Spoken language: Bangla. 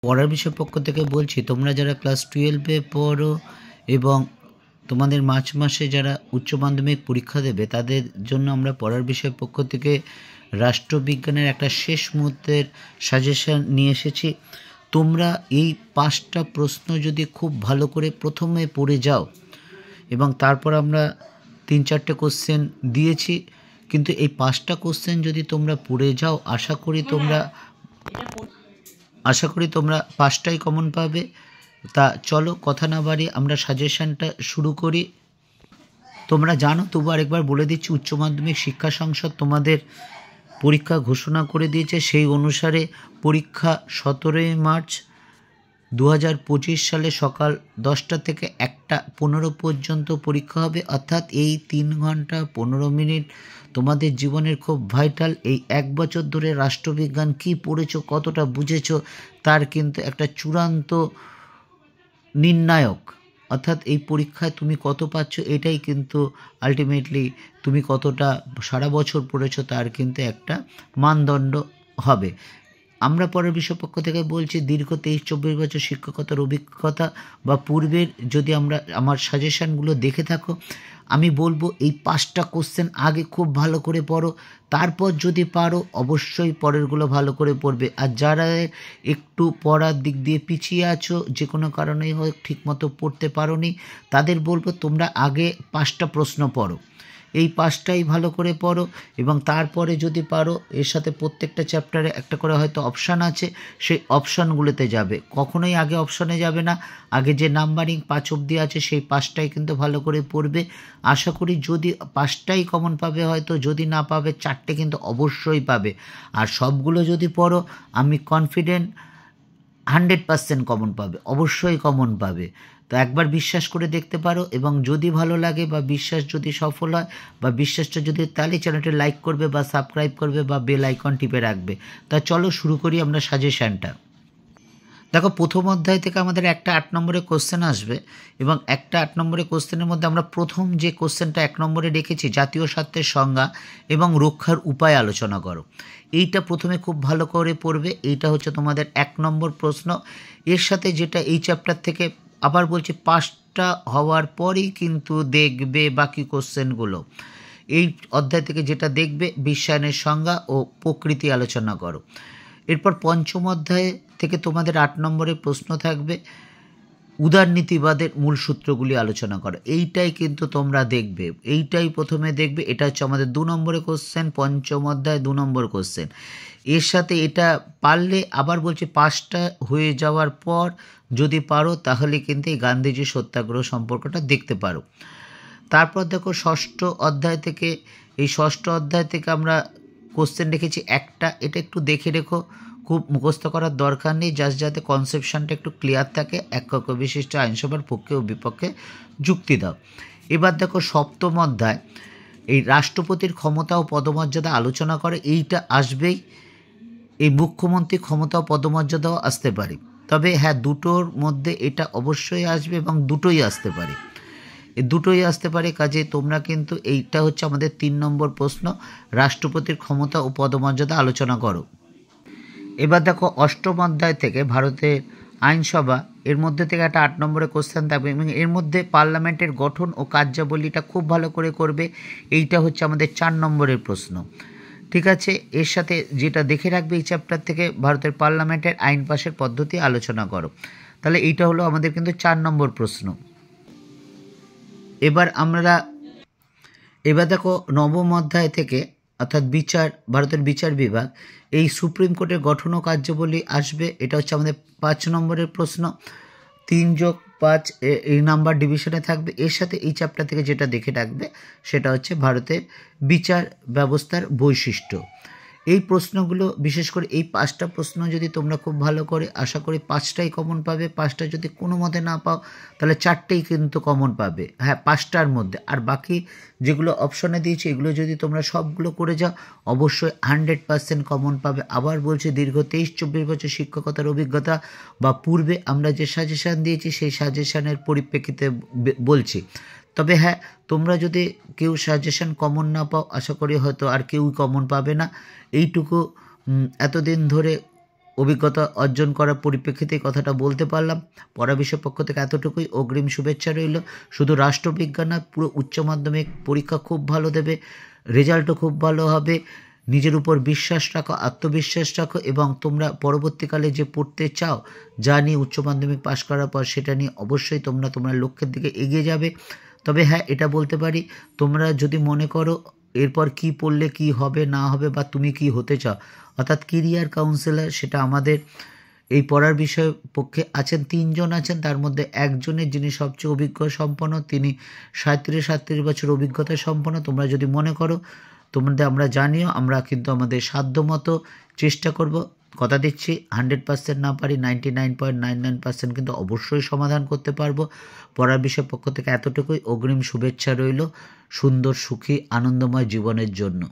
পড়ার বিষয় পক্ষ থেকে বলছি, তোমরা যারা ক্লাস 12-এ পড়ো এবং তোমাদের মার্চ মাসে যারা উচ্চ মাধ্যমিক পরীক্ষা দেবে তাদের জন্য আমরা পড়ার বিষয় পক্ষ থেকে রাষ্ট্রবিজ্ঞানের একটা শেষ মুহূর্তের সাজেশন নিয়ে এসেছি। তোমরা এই 5টা প্রশ্ন যদি খুব ভালো করে প্রথমে পড়ে যাও এবং তারপর আমরা 3-4টে কোশ্চেন দিয়েছি, কিন্তু এই 5টা কোশ্চেন যদি তোমরা পড়ে যাও আশা করি তোমরা 5টাই কমন পাবে। তা চলো কথা না বাড়িয়ে আমরা সাজেশনটা শুরু করি। তোমরা জানো, তবু আরেকবার বলে দিচ্ছি, উচ্চ মাধ্যমিক শিক্ষা সংসদ তোমাদের পরীক্ষা ঘোষণা করে দিয়েছে। সেই অনুসারে পরীক্ষা 17ই মার্চ 2025 সালে সকাল 10টা থেকে 1টা 15 পর্যন্ত পরীক্ষা হবে। অর্থাৎ এই 3 ঘন্টা 15 মিনিট তোমাদের জীবনের খুব ভাইটাল। এই 1 বছর ধরে রাষ্ট্রবিজ্ঞান কি পড়েছো, কতটা বুঝেছো, তার কিন্তু একটা চূড়ান্ত নির্ণায়ক। অর্থাৎ এই পরীক্ষায় তুমি কত পাচ্ছ এটাই কিন্তু আলটিমেটলি তুমি কতটা সারা বছর পড়েছো তার কিন্তু একটা মানদণ্ড হবে। আমরা পরের বিষয় পক্ষ থেকে বলছি, দীর্ঘ 23-24 বছর শিক্ষকতার অভিজ্ঞতা বা পূর্বের যদি আমার সাজেশানগুলো দেখে থাকো, আমি বলবো এই 5টা কোশ্চেন আগে খুব ভালো করে পড়ো, তারপর যদি পারো অবশ্যই পরেরগুলো ভালো করে পড়বে। আর যারা একটু পড়ার দিক দিয়ে পিছিয়ে আছো, যে কোনো কারণেই হোক ঠিকমতো পড়তে পারোনি, তাদের বলবো তোমরা আগে 5টা প্রশ্ন পড়ো, এই 5টাই ভালো করে পড়ো এবং তারপরে যদি পারো এর সাথে প্রত্যেকটা চ্যাপ্টারে একটা করে হয়তো অপশান আছে, সেই অপশানগুলোতে যাবে। কখনোই আগে অপশানে যাবে না, আগে যে নাম্বারিং 5 অবধি আছে সেই 5টাই কিন্তু ভালো করে পড়বে। আশা করি যদি 5টাই কমন পাবে, হয়তো যদি না পাবে 4টে কিন্তু অবশ্যই পাবে। আর সবগুলো যদি পড়ো আমি কনফিডেন্ট 100% কমন পাবে, অবশ্যই কমন পাবে। তো একবার বিশ্বাস করে দেখতে পারো এবং যদি ভালো লাগে বা বিশ্বাস যদি সফল হয় বা বিশ্বাসটা যদি, তাহলে চ্যানেলটা লাইক করবে বা সাবস্ক্রাইব করবে বা বেল আইকন টিপে রাখবে। তা চলো শুরু করি আমরা সাজেশানটা। দেখো, প্রথম অধ্যায় থেকে আমাদের একটা 8 নম্বরের কোশ্চেন আসবে এবং একটা 8 নম্বরের কোশ্চেনের মধ্যে আমরা প্রথম যে কোশ্চেনটা 1 নম্বরে রেখেছি, জাতীয় স্বার্থের সংজ্ঞা এবং রক্ষার উপায় আলোচনা করো। এইটা প্রথমে খুব ভালো করে পড়বে। এইটা হচ্ছে তোমাদের 1 নম্বর প্রশ্ন। এর সাথে যেটা এই চ্যাপ্টার থেকে আবার বলছি 5টা হওয়ার পরই কিন্তু দেখবে বাকি কোশ্চেনগুলো। এই অধ্যায় থেকে যেটা দেখবে বিশ্বায়নের সংজ্ঞা ও প্রকৃতি আলোচনা করো। এরপর পঞ্চম অধ্যায়ে থেকে তোমাদের 8 নম্বরের প্রশ্ন থাকবে উদারনীতিবাদের মূল সূত্রগুলি আলোচনা করো। এইটাই কিন্তু তোমরা দেখবে, এইটাই প্রথমে দেখবে। এটা হচ্ছে আমাদের 2 নম্বরের কোশ্চেন, পঞ্চম অধ্যায় 2 নম্বর কোশ্চেন। এর সাথে এটা পারলে আবার বলছি 5টা হয়ে যাওয়ার পর যদি পারো তাহলে কিন্তু এই গান্ধীজি সত্যাগ্রহ সম্পর্কটা দেখতে পারো। তারপর দেখো ষষ্ঠ অধ্যায় থেকে, এই ষষ্ঠ অধ্যায় থেকে আমরা কোশ্চেন রেখেছি একটা, এটা একটু দেখে রেখো, খুব মুখস্থ করার দরকার নেই, জাস্ট যাতে কনসেপশনটা একটু ক্লিয়ার থাকে। একক বিশিষ্ট আইনসভার পক্ষে ও বিপক্ষে যুক্তি দাও। এবার দেখো সপ্তম অধ্যায়, এই রাষ্ট্রপতির ক্ষমতা ও পদমর্যাদা আলোচনা করে। এইটা আসবেই, এই মুখ্যমন্ত্রী ক্ষমতা ও পদমর্যাদাও আসতে পারে, তবে হ্যাঁ দুটোর মধ্যে এটা অবশ্যই আসবে এবং দুটোই আসতে পারে, এই দুটোই আসতে পারে। কাজে তোমরা কিন্তু, এইটা হচ্ছে আমাদের 3 নম্বর প্রশ্ন, রাষ্ট্রপতির ক্ষমতা ও পদমর্যাদা আলোচনা করো। এবার দেখো অষ্টম অধ্যায় থেকে ভারতের আইনসভা, এর মধ্যে থেকে একটা 8 নম্বরের কোশ্চেন থাকবে এবং এর মধ্যে পার্লামেন্টের গঠন ও কার্যাবলীটা খুব ভালো করে করবে। এইটা হচ্ছে আমাদের 4 নম্বরের প্রশ্ন। ঠিক আছে, এর সাথে যেটা দেখে রাখবে এই চ্যাপ্টার থেকে ভারতের পার্লামেন্টের আইন পাশের পদ্ধতি আলোচনা করো। তাহলে এইটা হলো আমাদের কিন্তু 4 নম্বর প্রশ্ন। এবার দেখো নবম অধ্যায় থেকে, অর্থাৎ বিচার, ভারতের বিচার বিভাগ, এই সুপ্রিম কোর্টের গঠন ও কার্যাবলী আসবে। এটা হচ্ছে আমাদের 5 নম্বরের প্রশ্ন। 3+5 এই নাম্বার ডিভিশনে থাকবে। এর সাথে এই চ্যাপ্টার থেকে যেটা দেখে রাখবে সেটা হচ্ছে ভারতের বিচার ব্যবস্থার বৈশিষ্ট্য। এই প্রশ্নগুলো বিশেষ করে এই 5টা প্রশ্ন যদি তোমরা খুব ভালো করে, আশা করি 5টাই কমন পাবে। 5টা যদি কোনো মতে না পাও তাহলে 4টেই কিন্তু কমন পাবে, হ্যাঁ 5টার মধ্যে। আর বাকি যেগুলো অপশনে দিয়েছি এগুলো যদি তোমরা সবগুলো করে যাও অবশ্যই 100% কমন পাবে। আবার বলছি, দীর্ঘ 23-24 বছর শিক্ষকতার অভিজ্ঞতা বা পূর্বে আমরা যে সাজেশান দিয়েছি সেই সাজেশানের পরিপ্রেক্ষিতে বলছি। তবে হ্যাঁ, তোমরা যদি কেউ সাজেশন কমন না পাও, আশা করি হয়তো আর কেউই কমন পাবে না। এইটুকু এতদিন ধরে অভিজ্ঞতা অর্জন করার পরিপ্রেক্ষিতে এই কথাটা বলতে পারলাম। পড়া বিষয়ের পক্ষ থেকে এতটুকুই। অগ্রিম শুভেচ্ছা রইল। শুধু রাষ্ট্রবিজ্ঞান না, পুরো উচ্চ মাধ্যমিক পরীক্ষা খুব ভালো দেবে, রেজাল্টও খুব ভালো হবে। নিজের উপর বিশ্বাস রাখো, আত্মবিশ্বাস রাখো, এবং তোমরা পরবর্তীকালে যে পড়তে চাও, যা নিয়ে উচ্চ মাধ্যমিক পাশ করার পর, সেটা নিয়ে অবশ্যই তোমরা লক্ষ্যের দিকে এগিয়ে যাবে। তবে হ্যাঁ, এটা বলতে পারি, তোমরা যদি মনে করো এরপর কি পড়লে কি হবে না হবে, বা তুমি কি হতে চাও, অর্থাৎ কেরিয়ার কাউন্সেলর, সেটা আমাদের এই পড়ার বিষয়ের পক্ষে আছেন 3 জন আছেন। তার মধ্যে একজনের, যিনি সবচেয়ে অভিজ্ঞ সম্পন্ন, তিনি 37 বছর অভিজ্ঞতা সম্পন্ন। তোমরা যদি মনে করো, তোমাদের আমরা জানিও, আমরা কিন্তু আমাদের সাধ্যমতো চেষ্টা করব। কথা দিচ্ছি 100% না পারি, 99.99% কিন্তু অবশ্যই সমাধান করতে পারবো। পড়ার বিষয়ের পক্ষ থেকে এতটুকুই। অগ্রিম শুভেচ্ছা রইল সুন্দর, সুখী, আনন্দময় জীবনের জন্য।